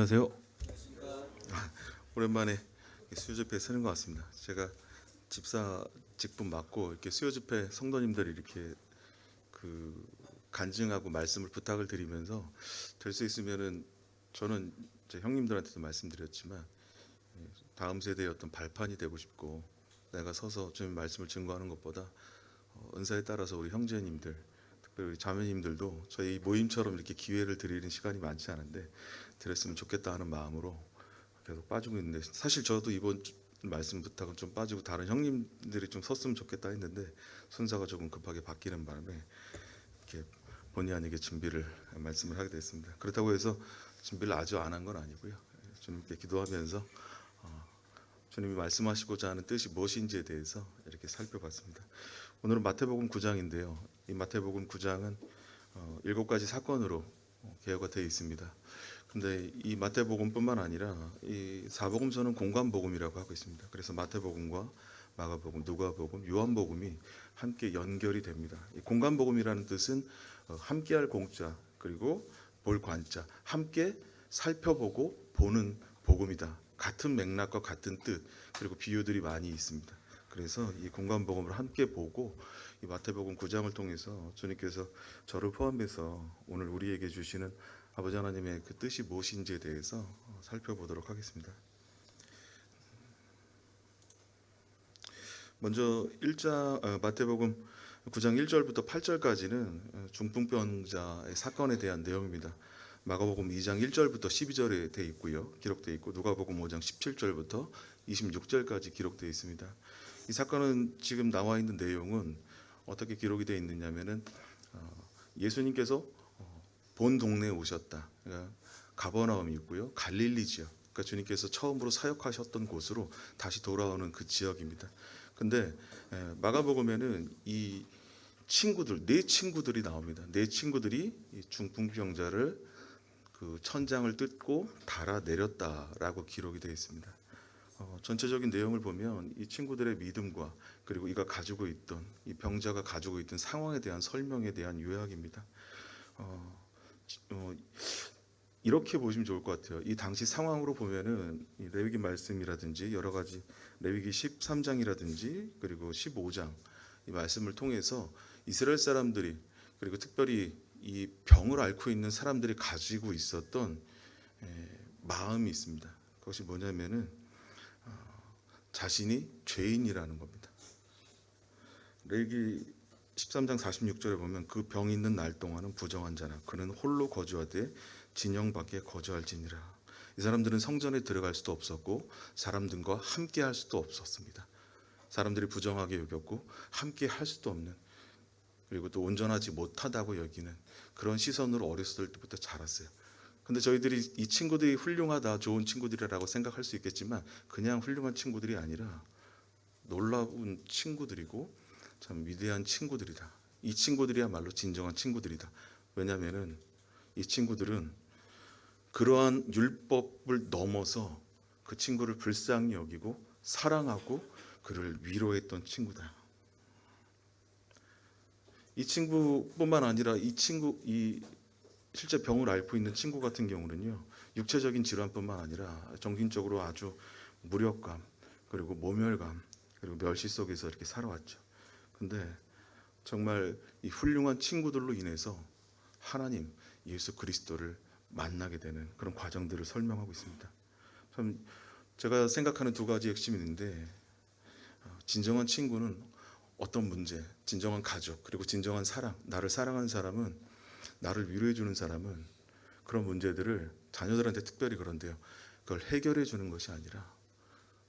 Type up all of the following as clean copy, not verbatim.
안녕하세요. 오랜만에 수요 집회에 서는 것 같습니다. 제가 집사 직분 맡고 이렇게 수요 집회 성도님들이 이렇게 그 간증하고 말씀을 부탁을 드리면서 될 수 있으면은 저는 제 형님들한테도 말씀드렸지만 다음 세대의 어떤 발판이 되고 싶고, 내가 서서 주님 말씀을 증거하는 것보다 은사에 따라서 우리 형제님들, 특별히 우리 자매님들도 저희 모임처럼 이렇게 기회를 드리는 시간이 많지 않은데 드렸으면 좋겠다 하는 마음으로 계속 빠지고 있는데, 사실 저도 이번 말씀 부탁은 좀 빠지고 다른 형님들이 좀 섰으면 좋겠다 했는데 순서가 조금 급하게 바뀌는 바람에 이렇게 본의 아니게 준비를 말씀을 하게 됐습니다. 그렇다고 해서 준비를 아주 안 한 건 아니고요. 주님께 기도하면서 주님이 말씀하시고자 하는 뜻이 무엇인지에 대해서 이렇게 살펴봤습니다. 오늘은 마태복음 9장인데요. 이 마태복음 9장은 7가지 사건으로 개요가 되어 있습니다. 근데 이 마태복음뿐만 아니라 이 사복음서는 공관복음이라고 하고 있습니다. 그래서 마태복음과 마가복음, 누가복음, 요한복음이 함께 연결이 됩니다. 이 공관복음이라는 뜻은 함께할 공자, 그리고 볼 관자, 함께 살펴보고 보는 복음이다. 같은 맥락과 같은 뜻, 그리고 비유들이 많이 있습니다. 그래서 이 공관복음을 함께 보고 이 마태복음 9장을 통해서 주님께서 저를 포함해서 오늘 우리에게 주시는 아버지 하나님의 그 뜻이 무엇인지에 대해서 살펴보도록 하겠습니다. 먼저 마태복음 9장 1절부터 8절까지는 중풍병자의 사건에 대한 내용입니다. 마가복음 2장 1절부터 12절에 되어 있고요. 기록되어 있고, 누가복음 5장 17절부터 26절까지 기록되어 있습니다. 이 사건은 지금 나와 있는 내용은 어떻게 기록이 되어 있느냐면은 예수님께서 본 동네에 오셨다. 그러니까 가버나움이 있고요, 갈릴리 지역, 그러니까 주님께서 처음으로 사역하셨던 곳으로 다시 돌아오는 그 지역입니다. 근데 마가복음에는 이 친구들, 네 친구들이 나옵니다. 네 친구들이 이 중풍병자를 그 천장을 뜯고 달아내렸다라고 기록이 되어 있습니다. 전체적인 내용을 보면 이 친구들의 믿음과 그리고 이가 가지고 있던, 이 병자가 가지고 있던 상황에 대한 설명에 대한 요약입니다. 이렇게 보시면 좋을 것 같아요. 이 당시 상황으로 보면은 이 레위기 말씀이라든지 여러 가지, 레위기 13장이라든지 그리고 15장 이 말씀을 통해서 이스라엘 사람들이, 그리고 특별히 이 병을 앓고 있는 사람들이 가지고 있었던 마음이 있습니다. 그것이 뭐냐면은 자신이 죄인이라는 겁니다. 레위기 13장 46절에 보면 그 병 있는 날 동안은 부정한 자나 그는 홀로 거주하되 진영 밖에 거주할지니라. 이 사람들은 성전에 들어갈 수도 없었고 사람들과 함께 할 수도 없었습니다. 사람들이 부정하게 여겼고 함께 할 수도 없는, 그리고 또 온전하지 못하다고 여기는 그런 시선으로 어렸을 때부터 자랐어요. 근데 저희들이 이 친구들이 훌륭하다, 좋은 친구들이라고 생각할 수 있겠지만 그냥 훌륭한 친구들이 아니라 놀라운 친구들이고 참 위대한 친구들이다. 이 친구들이야말로 진정한 친구들이다. 왜냐하면은 이 친구들은 그러한 율법을 넘어서 그 친구를 불쌍히 여기고 사랑하고 그를 위로했던 친구다. 이 친구뿐만 아니라 이 실제 병을 앓고 있는 친구 같은 경우는요, 육체적인 질환뿐만 아니라 정신적으로 아주 무력감, 그리고 모멸감, 그리고 멸시 속에서 이렇게 살아왔죠. 근데 정말 이 훌륭한 친구들로 인해서 하나님 예수 그리스도를 만나게 되는 그런 과정들을 설명하고 있습니다. 참 제가 생각하는 두 가지 핵심이 있는데, 진정한 친구는 어떤 문제, 진정한 가족, 그리고 진정한 사랑, 나를 사랑하는 사람은, 나를 위로해 주는 사람은 그런 문제들을 자녀들한테 특별히 그런데요, 그걸 해결해 주는 것이 아니라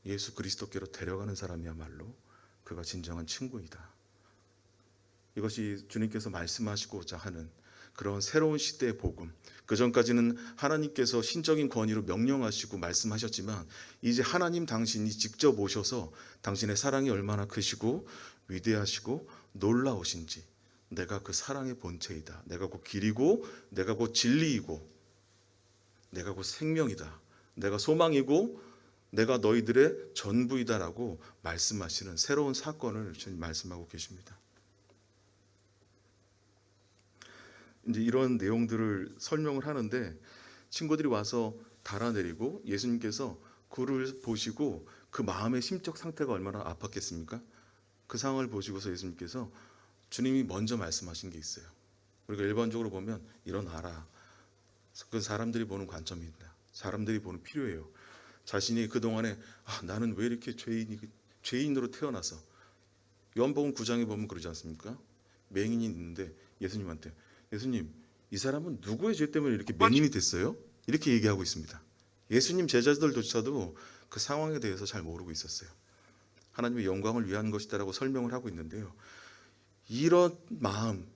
예수 그리스도께로 데려가는 사람이야말로 그가 진정한 친구이다. 이것이 주님께서 말씀하시고자 하는 그런 새로운 시대의 복음. 그 전까지는 하나님께서 신적인 권위로 명령하시고 말씀하셨지만 이제 하나님 당신이 직접 오셔서 당신의 사랑이 얼마나 크시고 위대하시고 놀라우신지, 내가 그 사랑의 본체이다, 내가 곧 길이고 내가 곧 진리이고 내가 곧 생명이다, 내가 소망이고 내가 너희들의 전부이다라고 말씀하시는 새로운 사건을 주님 말씀하고 계십니다. 이제 이런 내용들을 설명을 하는데 친구들이 와서 달아내리고 예수님께서 그를 보시고 그 마음의 심적 상태가 얼마나 아팠겠습니까? 그 상황을 보시고서 예수님께서 주님이 먼저 말씀하신 게 있어요. 우리가 일반적으로 보면 일어나라. 그 사람들이 보는 관점입니다. 사람들이 보는 필요예요. 자신이 그동안에 나는 왜 이렇게 죄인으로 태어나서 요한복음 9장에 보면 그러지 않습니까? 맹인이 있는데 예수님한테 예수님 이 사람은 누구의 죄 때문에 이렇게 맹인이 됐어요? 이렇게 얘기하고 있습니다. 예수님 제자들조차도 그 상황에 대해서 잘 모르고 있었어요. 하나님의 영광을 위한 것이다라고 설명을 하고 있는데요. 이런 마음,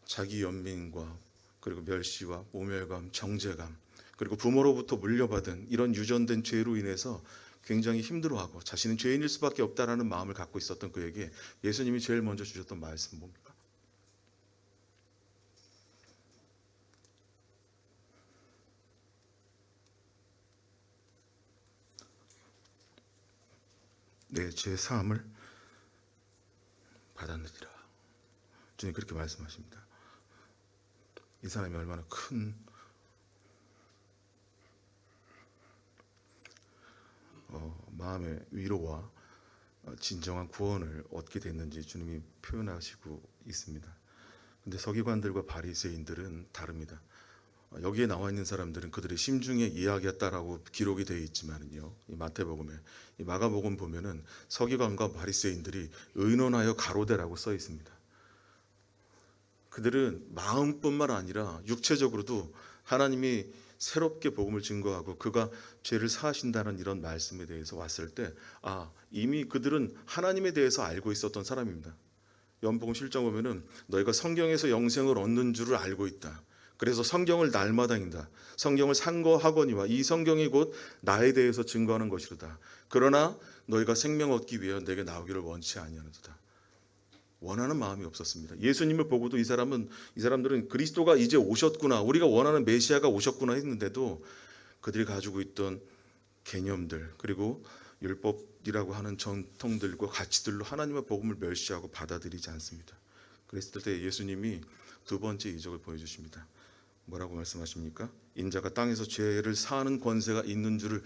자기 연민과 그리고 멸시와 모멸감, 정죄감, 그리고 부모로부터 물려받은 이런 유전된 죄로 인해서 굉장히 힘들어하고 자신은 죄인일 수밖에 없다라는 마음을 갖고 있었던 그에게 예수님이 제일 먼저 주셨던 말씀은 뭡니까? 내 죄 사함을 받았느니라. 주님 그렇게 말씀하십니다. 이 사람이 얼마나 큰 마음의 위로와 진정한 구원을 얻게 됐는지 주님이 표현하시고 있습니다. 근데 서기관들과 바리새인들은 다릅니다. 여기에 나와 있는 사람들은 그들의 심중에 이야기했다라고 기록이 되어 있지만은요, 이 마태복음에, 이 마가복음 보면은 서기관과 바리새인들이 의논하여 가로되라고 써 있습니다. 그들은 마음뿐만 아니라 육체적으로도 하나님이 새롭게 복음을 증거하고 그가 죄를 사하신다는 이런 말씀에 대해서 왔을 때 이미 그들은 하나님에 대해서 알고 있었던 사람입니다. 요한복음 7장 보면은 너희가 성경에서 영생을 얻는 줄을 알고 있다. 그래서 성경을 날마다 읽는다. 성경을 상고하거니와 이 성경이 곧 나에 대해서 증거하는 것이로다. 그러나 너희가 생명 얻기 위하여 내게 나오기를 원치 아니하노도다. 원하는 마음이 없었습니다. 예수님을 보고도 이 사람들은 그리스도가 이제 오셨구나, 우리가 원하는 메시아가 오셨구나 했는데도 그들이 가지고 있던 개념들 그리고 율법이라고 하는 전통들과 가치들로 하나님의 복음을 멸시하고 받아들이지 않습니다. 그랬을 때 예수님이 두 번째 이적을 보여주십니다. 뭐라고 말씀하십니까? 인자가 땅에서 죄를 사하는 권세가 있는 줄을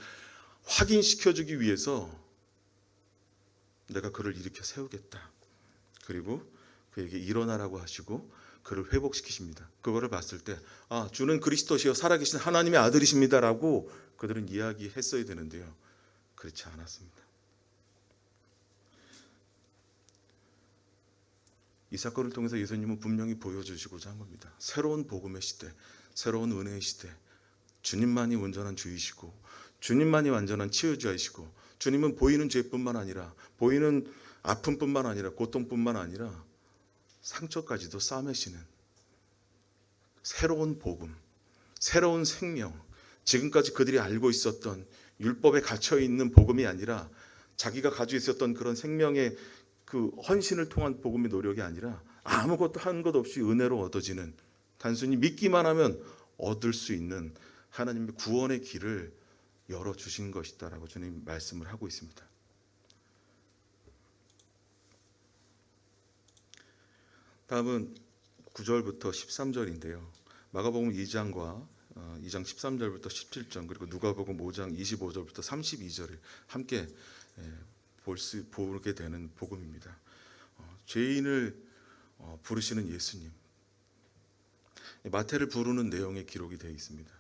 확인시켜주기 위해서 내가 그를 일으켜 세우겠다. 그리고 그에게 일어나라고 하시고 그를 회복시키십니다. 그거를 봤을 때 주는 그리스도시요 살아계신 하나님의 아들이십니다라고 그들은 이야기했어야 되는데요. 그렇지 않았습니다. 이 사건을 통해서 예수님은 분명히 보여주시고자 한 겁니다. 새로운 복음의 시대, 새로운 은혜의 시대, 주님만이 온전한 주이시고 주님만이 완전한 치유자이시고 주님은 보이는 죄뿐만 아니라 보이는 아픔뿐만 아니라 고통뿐만 아니라 상처까지도 싸매시는 새로운 복음, 새로운 생명, 지금까지 그들이 알고 있었던 율법에 갇혀 있는 복음이 아니라 자기가 가지고 있었던 그런 생명의 그 헌신을 통한 복음의 노력이 아니라 아무것도 한 것 없이 은혜로 얻어지는, 단순히 믿기만 하면 얻을 수 있는 하나님의 구원의 길을 열어주신 것이다라고 주님 말씀을 하고 있습니다. 다음은 9절부터 13절인데요. 마가복음 2장과 2장 13절부터 17절 그리고 누가복음 5장 25절부터 32절을 함께 보게 되는 복음입니다. 죄인을 부르시는 예수님, 마태를 부르는 내용에 기록이 되어 있습니다.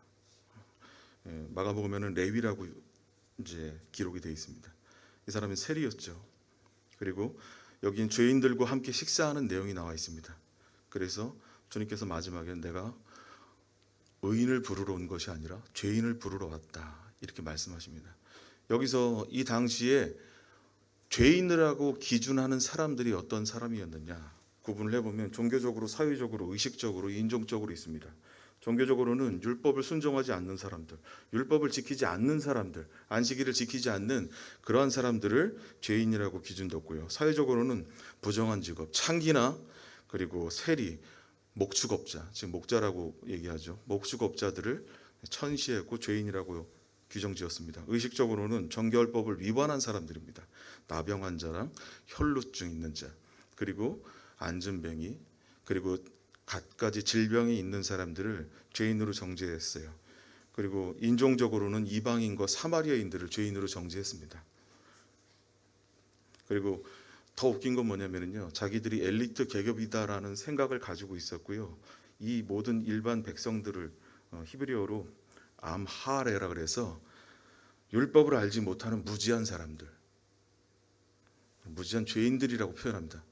마가복음에는 레위라고 이제 기록이 되어 있습니다. 이 사람은 세리였죠. 그리고 여기는 죄인들과 함께 식사하는 내용이 나와 있습니다. 그래서 주님께서 마지막에 내가 의인을 부르러 온 것이 아니라 죄인을 부르러 왔다 이렇게 말씀하십니다. 여기서 이 당시에 죄인이라고 기준하는 사람들이 어떤 사람이었느냐 구분을 해보면 종교적으로, 사회적으로, 의식적으로, 인종적으로 있습니다. 종교적으로는 율법을 순종하지 않는 사람들, 율법을 지키지 않는 사람들, 안식일을 지키지 않는 그러한 사람들을 죄인이라고 기준뒀고요. 사회적으로는 부정한 직업, 창기나 그리고 세리, 목축업자, 지금 목자라고 얘기하죠. 목축업자들을 천시했고 죄인이라고 규정지었습니다. 의식적으로는 정결법을 위반한 사람들입니다. 나병 환자랑 혈루증 있는 자, 그리고 안진뱅이, 그리고 갖가지 질병이 있는 사람들을 죄인으로 정죄했어요. 그리고 인종적으로는 이방인과 사마리아인들을 죄인으로 정죄했습니다. 그리고 더 웃긴 건 뭐냐면요, 자기들이 엘리트 계급이다라는 생각을 가지고 있었고요. 이 모든 일반 백성들을 히브리어로 암하레라 그래서 율법을 알지 못하는 무지한 사람들, 무지한 죄인들이라고 표현합니다.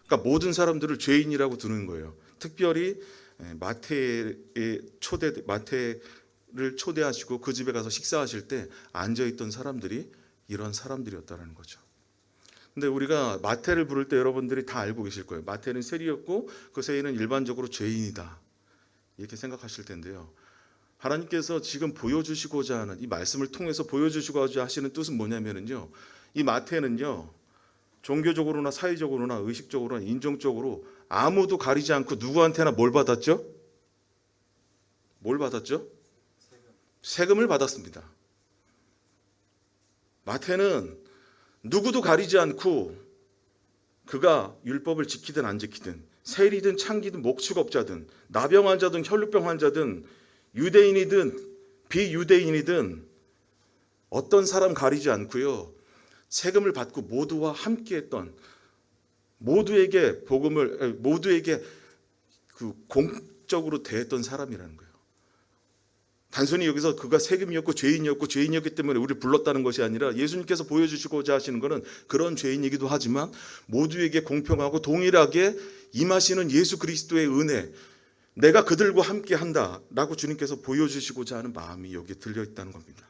그러니까 모든 사람들을 죄인이라고 두는 거예요. 특별히 마태를 초대하시고 그 집에 가서 식사하실 때 앉아있던 사람들이 이런 사람들이었다는 거죠. 근데 우리가 마태를 부를 때 여러분들이 다 알고 계실 거예요. 마태는 세리였고 그 세리는 일반적으로 죄인이다, 이렇게 생각하실 텐데요. 하나님께서 지금 보여주시고자 하는, 이 말씀을 통해서 보여주시고자 하시는 뜻은 뭐냐면요, 이 마태는요, 종교적으로나 사회적으로나 의식적으로나 인종적으로 아무도 가리지 않고 누구한테나 뭘 받았죠? 뭘 받았죠? 세금을 받았습니다. 마태는 누구도 가리지 않고 그가 율법을 지키든 안 지키든, 세리든 창기든 목축업자든 나병 환자든 혈루병 환자든 유대인이든 비유대인이든 어떤 사람 가리지 않고요, 세금을 받고 모두와 함께했던, 모두에게 그 공적으로 대했던 사람이라는 거예요. 단순히 여기서 그가 세금이었고 죄인이었기 때문에 우리를 불렀다는 것이 아니라 예수님께서 보여주시고자 하시는 것은 그런 죄인이기도 하지만 모두에게 공평하고 동일하게 임하시는 예수 그리스도의 은혜, 내가 그들과 함께 한다라고 주님께서 보여주시고자 하는 마음이 여기에 들려있다는 겁니다.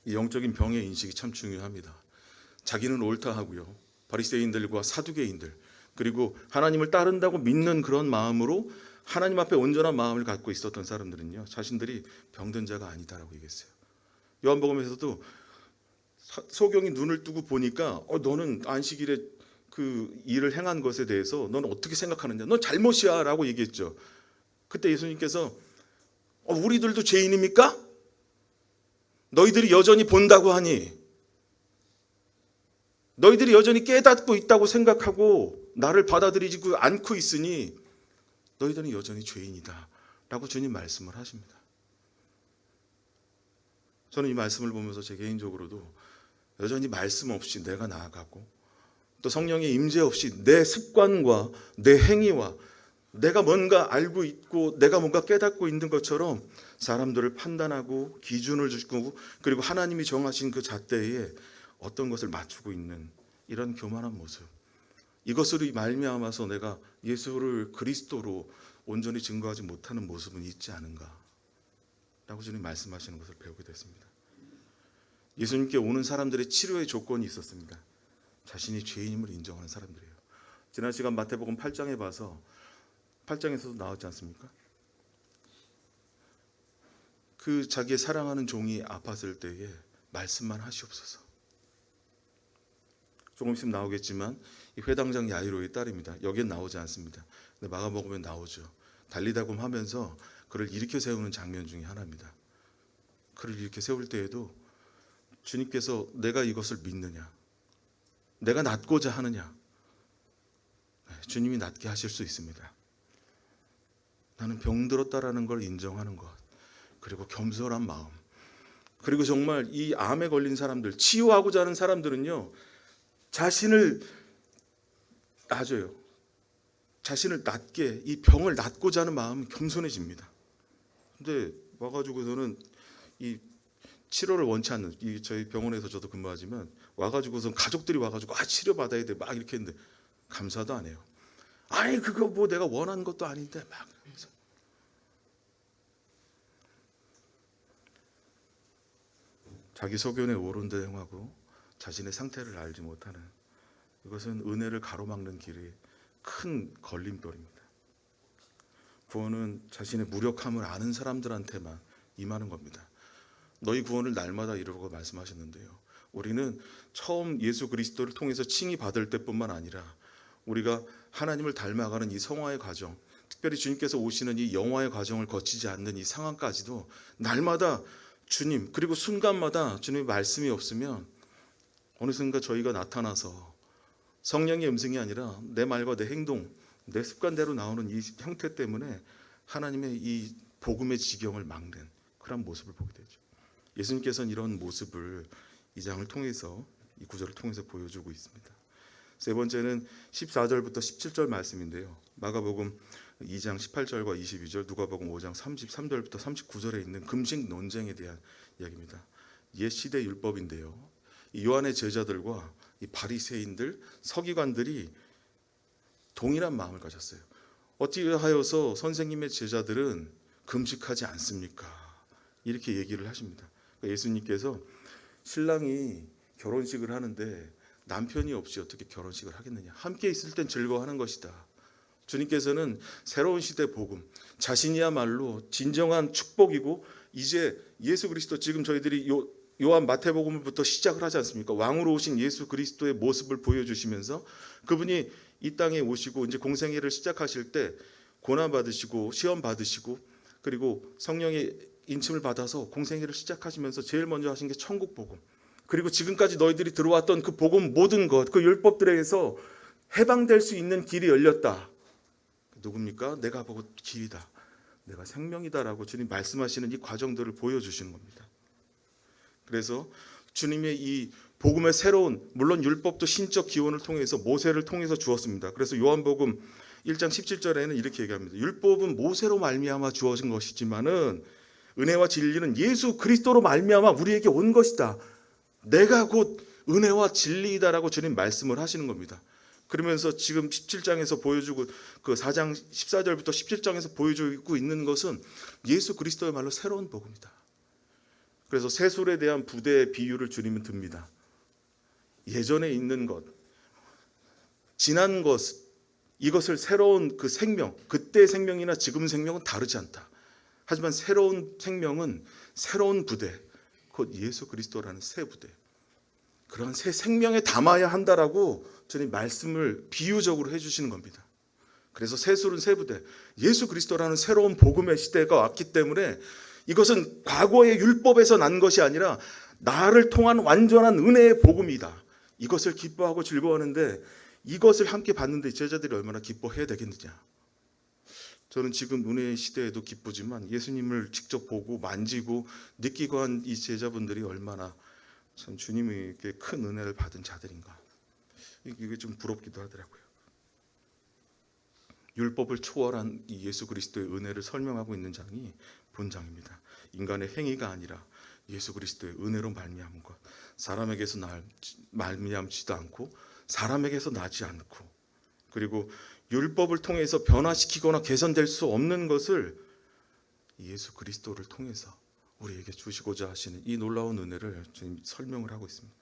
이 영적인 병의 인식이 참 중요합니다. 자기는 옳다 하고요, 바리새인들과 사두개인들, 그리고 하나님을 따른다고 믿는 그런 마음으로 하나님 앞에 온전한 마음을 갖고 있었던 사람들은요, 자신들이 병든 자가 아니다라고 얘기했어요. 요한복음에서도 소경이 눈을 뜨고 보니까 너는 안식일에 그 일을 행한 것에 대해서 너는 어떻게 생각하느냐, 넌 잘못이야 라고 얘기했죠. 그때 예수님께서 우리들도 죄인입니까? 너희들이 여전히 본다고 하니, 너희들이 여전히 깨닫고 있다고 생각하고 나를 받아들이지 않고 있으니 너희들은 여전히 죄인이다 라고 주님 말씀을 하십니다. 저는 이 말씀을 보면서 제 개인적으로도 여전히 말씀 없이 내가 나아가고, 또 성령의 임재 없이 내 습관과 내 행위와 내가 뭔가 알고 있고 내가 뭔가 깨닫고 있는 것처럼 사람들을 판단하고 기준을 주고, 그리고 하나님이 정하신 그 잣대에 어떤 것을 맞추고 있는 이런 교만한 모습, 이것으로 말미암아서 내가 예수를 그리스도로 온전히 증거하지 못하는 모습은 있지 않은가 라고 주님 말씀하시는 것을 배우게 됐습니다. 예수님께 오는 사람들의 치료의 조건이 있었습니다. 자신이 죄인임을 인정하는 사람들이에요. 지난 시간 마태복음 8장에 봐서 8장에서도 나왔지 않습니까? 그 자기의 사랑하는 종이 아팠을 때에 말씀만 하시옵소서. 조금 있으면 나오겠지만 이 회당장 야이로의 딸입니다. 여기엔 나오지 않습니다. 근데 마가복음에 나오죠. 달리다곰 하면서 그를 일으켜 세우는 장면 중에 하나입니다. 그를 일으켜 세울 때에도 주님께서 내가 이것을 믿느냐, 내가 낫고자 하느냐, 주님이 낫게 하실 수 있습니다. 나는 병들었다라는 걸 인정하는 것, 그리고 겸손한 마음, 그리고 정말 이 암에 걸린 사람들, 치유하고자 하는 사람들은요, 자신을 놔줘요. 자신을 낫게, 이 병을 낫고자 하는 마음은 겸손해집니다. 근데 와가지고서는 이 치료를 원치 않는, 이 저희 병원에서 저도 근무하지만 와가지고선 가족들이 와가지고 치료받아야 돼 막 이렇게 했는데 감사도 안 해요. 아니 그거 뭐 내가 원하는 것도 아닌데 막 그러면서. 자기 소견에 옳은 데 행하고 자신의 상태를 알지 못하는, 이것은 은혜를 가로막는 길의 큰 걸림돌입니다. 구원은 자신의 무력함을 아는 사람들한테만 임하는 겁니다. 너희 구원을 날마다 이루고 말씀하셨는데요, 우리는 처음 예수 그리스도를 통해서 칭의 받을 때뿐만 아니라 우리가 하나님을 닮아가는 이 성화의 과정, 특별히 주님께서 오시는 이 영화의 과정을 거치지 않는 이 상황까지도 날마다 주님, 그리고 순간마다 주님의 말씀이 없으면 어느 순간 저희가 나타나서 성령의 음성이 아니라 내 말과 내 행동, 내 습관대로 나오는 이 형태 때문에 하나님의 이 복음의 지경을 막는 그런 모습을 보게 되죠. 예수님께서는 이런 모습을 이 장을 통해서, 이 구절을 통해서 보여주고 있습니다. 세 번째는 14절부터 17절 말씀인데요. 마가복음 2장 18절과 22절, 누가복음 5장 33절부터 39절에 있는 금식 논쟁에 대한 이야기입니다. 옛 시대 율법인데요. 이 요한의 제자들과 이 바리새인들, 서기관들이 동일한 마음을 가졌어요. 어떻게 하여서 선생님의 제자들은 금식하지 않습니까? 이렇게 얘기를 하십니다. 그러니까 예수님께서 신랑이 결혼식을 하는데 남편이 없이 어떻게 결혼식을 하겠느냐? 함께 있을 땐 즐거워하는 것이다. 주님께서는 새로운 시대 복음, 자신이야말로 진정한 축복이고, 이제 예수 그리스도, 지금 저희들이 요한 마태복음부터 시작을 하지 않습니까? 왕으로 오신 예수 그리스도의 모습을 보여주시면서 그분이 이 땅에 오시고 이제 공생애를 시작하실 때 고난 받으시고 시험 받으시고 그리고 성령의 인침을 받아서 공생애를 시작하시면서 제일 먼저 하신 게 천국 복음, 그리고 지금까지 너희들이 들어왔던 그 복음 모든 것, 그 율법들에서 해방될 수 있는 길이 열렸다. 누굽니까? 내가 보고 길이다, 내가 생명이다라고 주님 말씀하시는 이 과정들을 보여주시는 겁니다. 그래서 주님의 이 복음의 새로운, 물론 율법도 신적 기원을 통해서 모세를 통해서 주었습니다. 그래서 요한복음 1장 17절에는 이렇게 얘기합니다. 율법은 모세로 말미암아 주어진 것이지만은 은혜와 진리는 예수 그리스도로 말미암아 우리에게 온 것이다. 내가 곧 은혜와 진리이다라고 주님 말씀을 하시는 겁니다. 그러면서 지금 17장에서 보여주고 그 4장 14절부터 17장에서 보여주고 있는 것은 예수 그리스도의말로 새로운 복음이다. 그래서 새술에 대한 부대의 비유를 주님은 듭니다. 예전에 있는 것, 지난 것, 이것을 새로운 그 생명, 그때의 생명이나 지금 생명은 다르지 않다. 하지만 새로운 생명은 새로운 부대, 곧 예수 그리스도라는 새 부대, 그런 새 생명에 담아야 한다라고 주님 말씀을 비유적으로 해주시는 겁니다. 그래서 새술은 새 부대, 예수 그리스도라는 새로운 복음의 시대가 왔기 때문에 이것은 과거의 율법에서 난 것이 아니라 나를 통한 완전한 은혜의 복음이다. 이것을 기뻐하고 즐거워하는데, 이것을 함께 받는데 제자들이 얼마나 기뻐해야 되겠느냐. 저는 지금 은혜의 시대에도 기쁘지만 예수님을 직접 보고 만지고 느끼고 한 이 제자분들이 얼마나 참 주님에게 큰 은혜를 받은 자들인가. 이게 좀 부럽기도 하더라고요. 율법을 초월한 이 예수 그리스도의 은혜를 설명하고 있는 장이 본장입니다. 인간의 행위가 아니라 예수 그리스도의 은혜로 말미암은 것, 사람에게서 말미암지도 않고 사람에게서 나지 않고, 그리고 율법을 통해서 변화시키거나 개선될 수 없는 것을 예수 그리스도를 통해서 우리에게 주시고자 하시는 이 놀라운 은혜를 주님 설명을 하고 있습니다.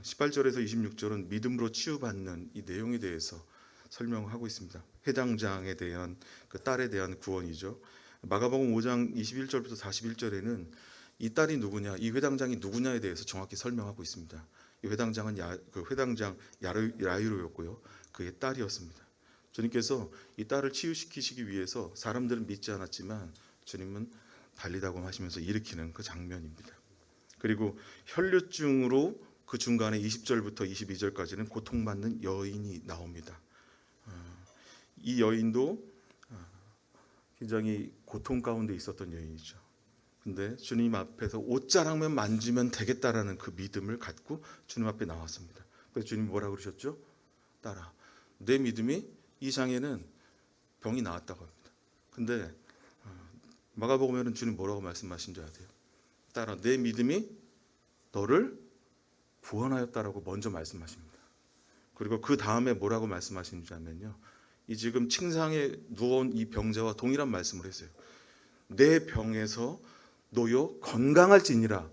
18절에서 26절은 믿음으로 치유받는 이 내용에 대해서 설명하고 있습니다. 회당장에 대한 그 딸에 대한 구원이죠. 마가복음 5장 21절부터 41절에는 이 딸이 누구냐, 이 회당장이 누구냐에 대해서 정확히 설명하고 있습니다. 이 회당장은 회당장 야이로였고요, 그의 딸이었습니다. 주님께서 이 딸을 치유시키시기 위해서 사람들은 믿지 않았지만 주님은 달리다고 하시면서 일으키는 그 장면입니다. 그리고 혈류증으로 그 중간에 20절부터 22절까지는 고통받는 여인이 나옵니다. 이 여인도 굉장히 고통 가운데 있었던 여인이죠. 근데 주님 앞에서 옷자락만 만지면 되겠다라는 그 믿음을 갖고 주님 앞에 나왔습니다. 그래서 주님이 뭐라고 그러셨죠? 딸아, 내 믿음이 이 장애는 병이 나았다고 합니다. 근데 마가복음에는 주님 뭐라고 말씀하신 줄 아세요? 딸아, 내 믿음이 너를 구원하였다라고 먼저 말씀하십니다. 그리고 그 다음에 뭐라고 말씀하시는지 하면요, 이 지금 침상에 누워온 이 병자와 동일한 말씀을 했어요. 내 병에서 놓여 건강할지니라.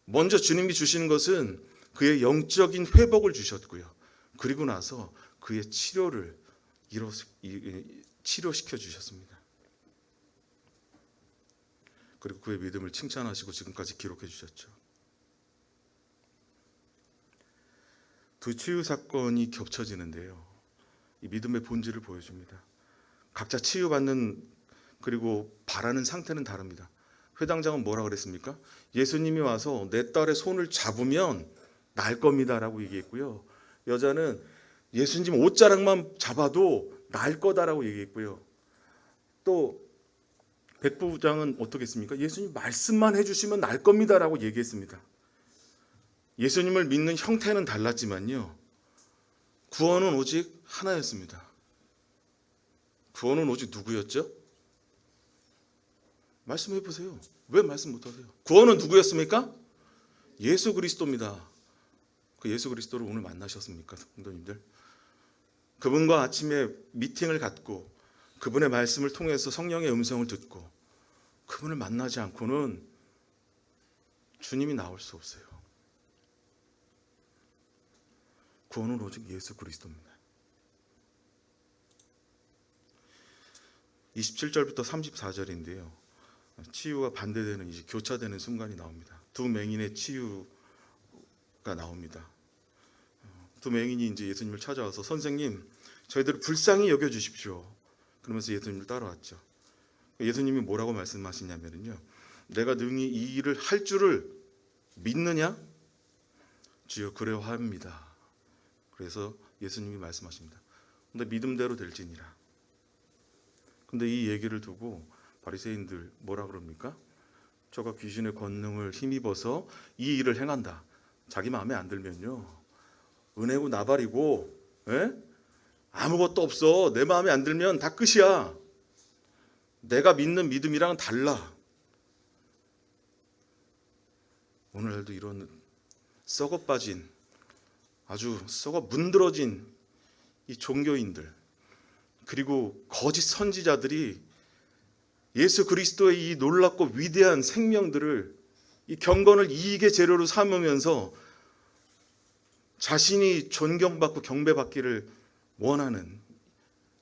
먼저 주님이 주시는 것은 그의 영적인 회복을 주셨고요, 그리고 나서 그의 치료를 치료시켜 주셨습니다. 그리고 그의 믿음을 칭찬하시고 지금까지 기록해 주셨죠. 두 치유 사건이 겹쳐지는데요, 이 믿음의 본질을 보여줍니다. 각자 치유받는, 그리고 바라는 상태는 다릅니다. 회당장은 뭐라 그랬습니까? 예수님이 와서 내 딸의 손을 잡으면 날 겁니다라고 얘기했고요, 여자는 예수님 옷자락만 잡아도 날 거다라고 얘기했고요. 또 백부장은 어떻게 했습니까? 예수님 말씀만 해주시면 날 겁니다라고 얘기했습니다. 예수님을 믿는 형태는 달랐지만요, 구원은 오직 하나였습니다. 구원은 오직 누구였죠? 말씀해 보세요. 왜 말씀 못하세요? 구원은 누구였습니까? 예수 그리스도입니다. 그 예수 그리스도를 오늘 만나셨습니까, 성도님들? 그분과 아침에 미팅을 갖고 그분의 말씀을 통해서 성령의 음성을 듣고 그분을 만나지 않고는 주님이 나올 수 없어요. 구원은 오직 예수 그리스도입니다. 27절부터 34절인데요. 치유가 반대되는, 이제 교차되는 순간이 나옵니다. 두 맹인의 치유가 나옵니다. 두 맹인이 이제 예수님을 찾아와서 선생님, 저희들을 불쌍히 여겨 주십시오. 그러면서 예수님을 따라왔죠. 예수님이 뭐라고 말씀하시냐면요, 내가 능히 이 일을 할 줄을 믿느냐? 주여 그래하옵니다. 그래서 예수님이 말씀하십니다. 근데 믿음대로 될지니라. 근데 이 얘기를 두고 바리새인들 뭐라 그럽니까? 저가 귀신의 권능을 힘입어서 이 일을 행한다. 자기 마음에 안 들면요, 은혜고 나발이고, 아무것도 없어. 내 마음에 안 들면 다 끝이야. 내가 믿는 믿음이랑은 달라. 오늘날도 이런 썩어 빠진, 아주 썩어 문드러진 이 종교인들, 그리고 거짓 선지자들이 예수 그리스도의 이 놀랍고 위대한 생명들을, 이 경건을 이익의 재료로 삼으면서 자신이 존경받고 경배받기를 원하는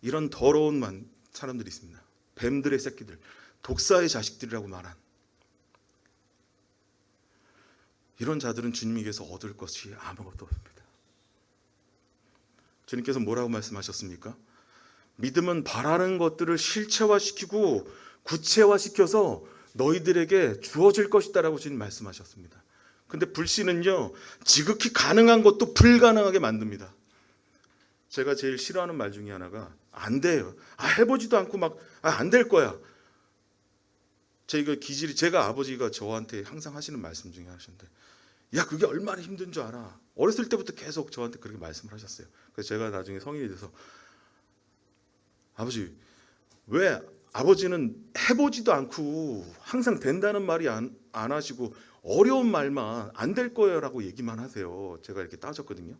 이런 더러운 사람들이 있습니다. 뱀들의 새끼들, 독사의 자식들이라고 말한 이런 자들은 주님에게서 얻을 것이 아무것도 없습니다. 주님께서 뭐라고 말씀하셨습니까? 믿음은 바라는 것들을 실체화시키고 구체화시켜서 너희들에게 주어질 것이다 라고 주님 말씀하셨습니다. 근데 불신은요, 지극히 가능한 것도 불가능하게 만듭니다. 제가 제일 싫어하는 말 중에 하나가 안 돼요. 해보지도 않고 막 안 될 거야. 제가 아버지가 저한테 항상 하시는 말씀 중에 하셨는데, 야, 그게 얼마나 힘든 줄 알아. 어렸을 때부터 계속 저한테 그렇게 말씀을 하셨어요. 그래서 제가 나중에 성인이 돼서, 아버지, 왜 아버지는 해보지도 않고 항상 된다는 말이 안 하시고 어려운 말만 안 될 거예요 라고 얘기만 하세요. 제가 이렇게 따졌거든요.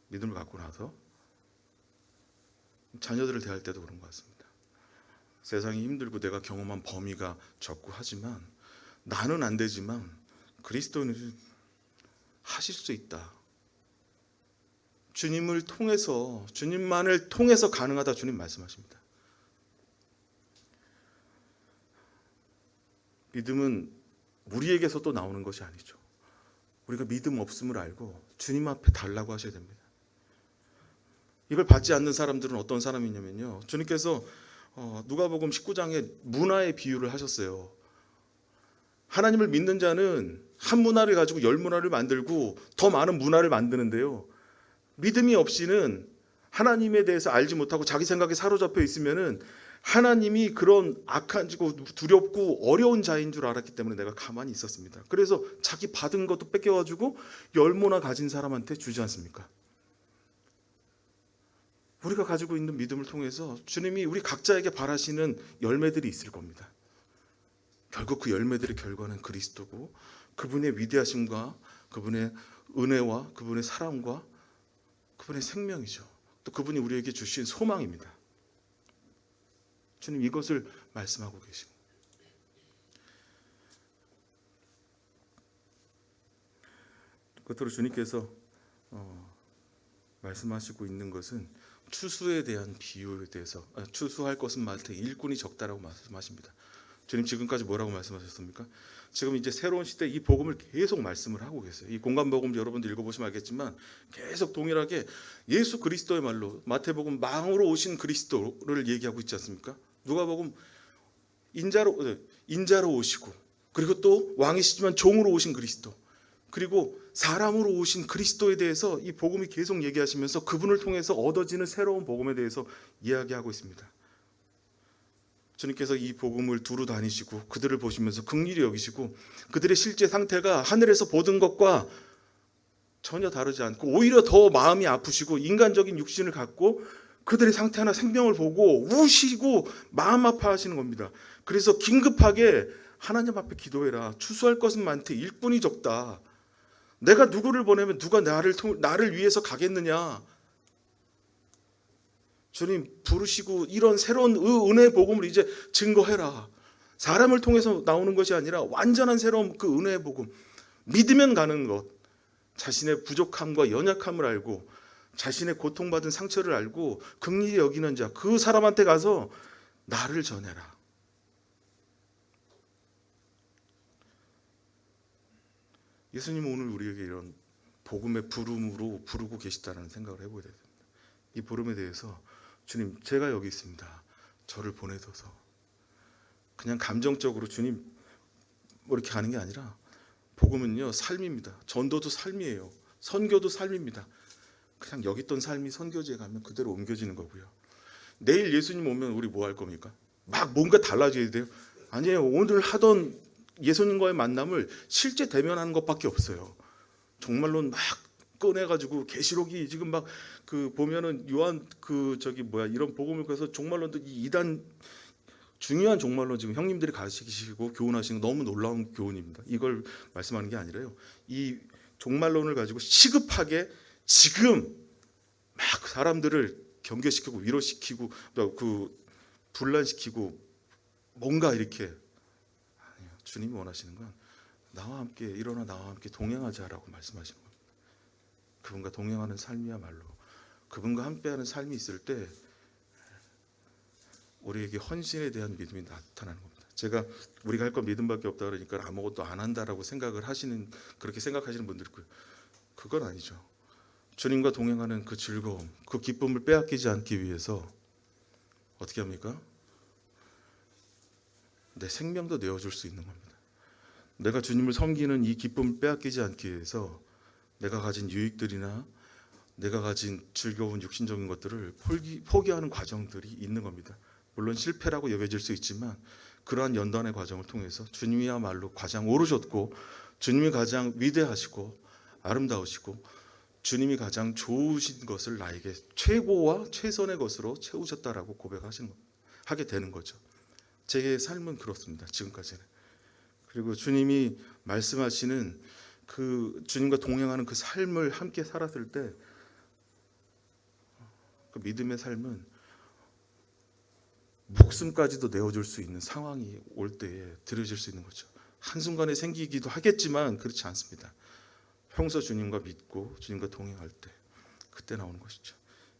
믿음을 갖고 나서 자녀들을 대할 때도 그런 것 같습니다. 세상이 힘들고 내가 경험한 범위가 적고 하지만, 나는 안 되지만 그리스도는 하실 수 있다. 주님을 통해서, 주님만을 통해서 가능하다 주님 말씀하십니다. 믿음은 우리에게서 또 나오는 것이 아니죠. 우리가 믿음 없음을 알고 주님 앞에 달라고 하셔야 됩니다. 이걸 받지 않는 사람들은 어떤 사람이냐면요, 주님께서 누가복음 19장에 문화의 비유를 하셨어요. 하나님을 믿는 자는 한 문화를 가지고 10문화를 만들고 더 많은 문화를 만드는데요, 믿음이 없이는 하나님에 대해서 알지 못하고 자기 생각에 사로잡혀 있으면은 하나님이 그런 악하고 두렵고 어려운 자인 줄 알았기 때문에 내가 가만히 있었습니다. 그래서 자기 받은 것도 뺏겨가지고 10문화 가진 사람한테 주지 않습니까? 우리가 가지고 있는 믿음을 통해서 주님이 우리 각자에게 바라시는 열매들이 있을 겁니다. 결국 그 열매들의 결과는 그리스도고, 그분의 위대하심과 그분의 은혜와 그분의 사랑과 그분의 생명이죠. 또 그분이 우리에게 주신 소망입니다. 주님 이것을 말씀하고 계십니다. 끝으로 주님께서 말씀하시고 있는 것은 추수에 대한 비유에 대해서, 추수할 것은 많되 일꾼이 적다라고 말씀하십니다. 주님 지금까지 뭐라고 말씀하셨습니까? 지금 이제 새로운 시대 이 복음을 계속 말씀을 하고 계세요. 이 공간복음 여러분들 읽어보시면 알겠지만 계속 동일하게 예수 그리스도의 말로, 마태복음 망으로 오신 그리스도를 얘기하고 있지 않습니까? 누가복음 인자로 오시고, 그리고 또 왕이시지만 종으로 오신 그리스도, 그리고 사람으로 오신 그리스도에 대해서 이 복음이 계속 얘기하시면서 그분을 통해서 얻어지는 새로운 복음에 대해서 이야기하고 있습니다. 주님께서 이 복음을 두루 다니시고 그들을 보시면서 긍휼히 여기시고 그들의 실제 상태가 하늘에서 보던 것과 전혀 다르지 않고 오히려 더 마음이 아프시고 인간적인 육신을 갖고 그들의 상태나 생명을 보고 우시고 마음 아파하시는 겁니다. 그래서 긴급하게 하나님 앞에 기도해라. 추수할 것은 많되 일꾼이 적다. 내가 누구를 보내면 누가 나를 위해서 가겠느냐. 주님 부르시고 이런 새로운 은혜의 복음을 이제 증거해라. 사람을 통해서 나오는 것이 아니라 완전한 새로운 그 은혜의 복음. 믿으면 가는 것. 자신의 부족함과 연약함을 알고 자신의 고통받은 상처를 알고 긍휼히 여기는 자, 그 사람한테 가서 나를 전해라. 예수님은 오늘 우리에게 이런 복음의 부름으로 부르고 계시다는 생각을 해보게 됩니다. 이 부름에 대해서 주님, 제가 여기 있습니다. 저를 보내셔서 그냥 감정적으로 주님 뭐 이렇게 하는 게 아니라 복음은요 삶입니다. 전도도 삶이에요. 선교도 삶입니다. 그냥 여기 있던 삶이 선교지에 가면 그대로 옮겨지는 거고요. 내일 예수님 오면 우리 뭐 할 겁니까? 막 뭔가 달라져야 돼요? 아니에요. 오늘 하던 예수님과의 만남을 실제 대면하는 것밖에 없어요. 정말로 막 꺼내가지고 계시록이 지금 막 그 보면은 요한 이런 복음을 그래서 정말로 이 이단 중요한 종말론 지금 형님들이 가르치시고 교훈하시는 너무 놀라운 교훈입니다. 이걸 말씀하는 게 아니라요. 이 종말론을 가지고 시급하게 지금 막 사람들을 경계시키고 위로시키고 그 분란시키고 뭔가 이렇게 아니요. 주님이 원하시는 건 나와 함께 일어나 나와 함께 동행하자라고 말씀하시는 겁니다. 그분과 동행하는 삶이야말로 그분과 함께하는 삶이 있을 때 우리에게 헌신에 대한 믿음이 나타나는 겁니다. 제가 우리가 할 건 믿음밖에 없다 그러니까 아무것도 안 한다라고 그렇게 생각하시는 분들 있고요. 그건 아니죠. 주님과 동행하는 그 즐거움, 그 기쁨을 빼앗기지 않기 위해서 어떻게 합니까? 내 생명도 내어줄 수 있는 겁니다. 내가 주님을 섬기는 이 기쁨을 빼앗기지 않기 위해서 내가 가진 유익들이나 내가 가진 즐거운 육신적인 것들을 포기하는 과정들이 있는 겁니다. 물론 실패라고 여겨질 수 있지만 그러한 연단의 과정을 통해서 주님이야말로 가장 오르셨고 주님이 가장 위대하시고 아름다우시고 주님이 가장 좋으신 것을 나에게 최고와 최선의 것으로 채우셨다라고 하게 되는 거죠. 제 삶은 그렇습니다. 지금까지는. 그리고 주님이 말씀하시는 그 주님과 동행하는 그 삶을 함께 살았을 때 그 믿음의 삶은 목숨까지도 내어줄 수 있는 상황이 올 때에 들어질 수 있는 거죠. 한순간에 생기기도 하겠지만 그렇지 않습니다. 평소 주님과 믿고 주님과 동행할 때 그때 나오는 것이죠.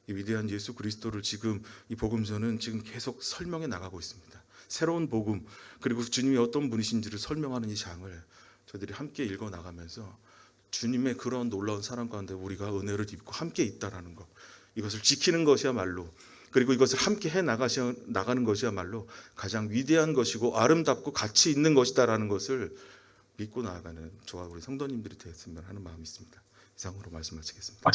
이 위대한 예수 그리스도를 지금 이 복음서는 지금 계속 설명해 나가고 있습니다. 새로운 복음 그리고 주님이 어떤 분이신지를 설명하는 이 장을 저희들이 함께 읽어 나가면서 주님의 그런 놀라운 사랑 가운데 우리가 은혜를 입고 함께 있다라는 것 이것을 지키는 것이야말로 그리고 이것을 함께 해 나가는 것이야말로 가장 위대한 것이고 아름답고 가치 있는 것이다라는 것을 믿고 나아가는 저와 우리 성도님들이 되었으면 하는 마음이 있습니다. 이상으로 말씀 마치겠습니다.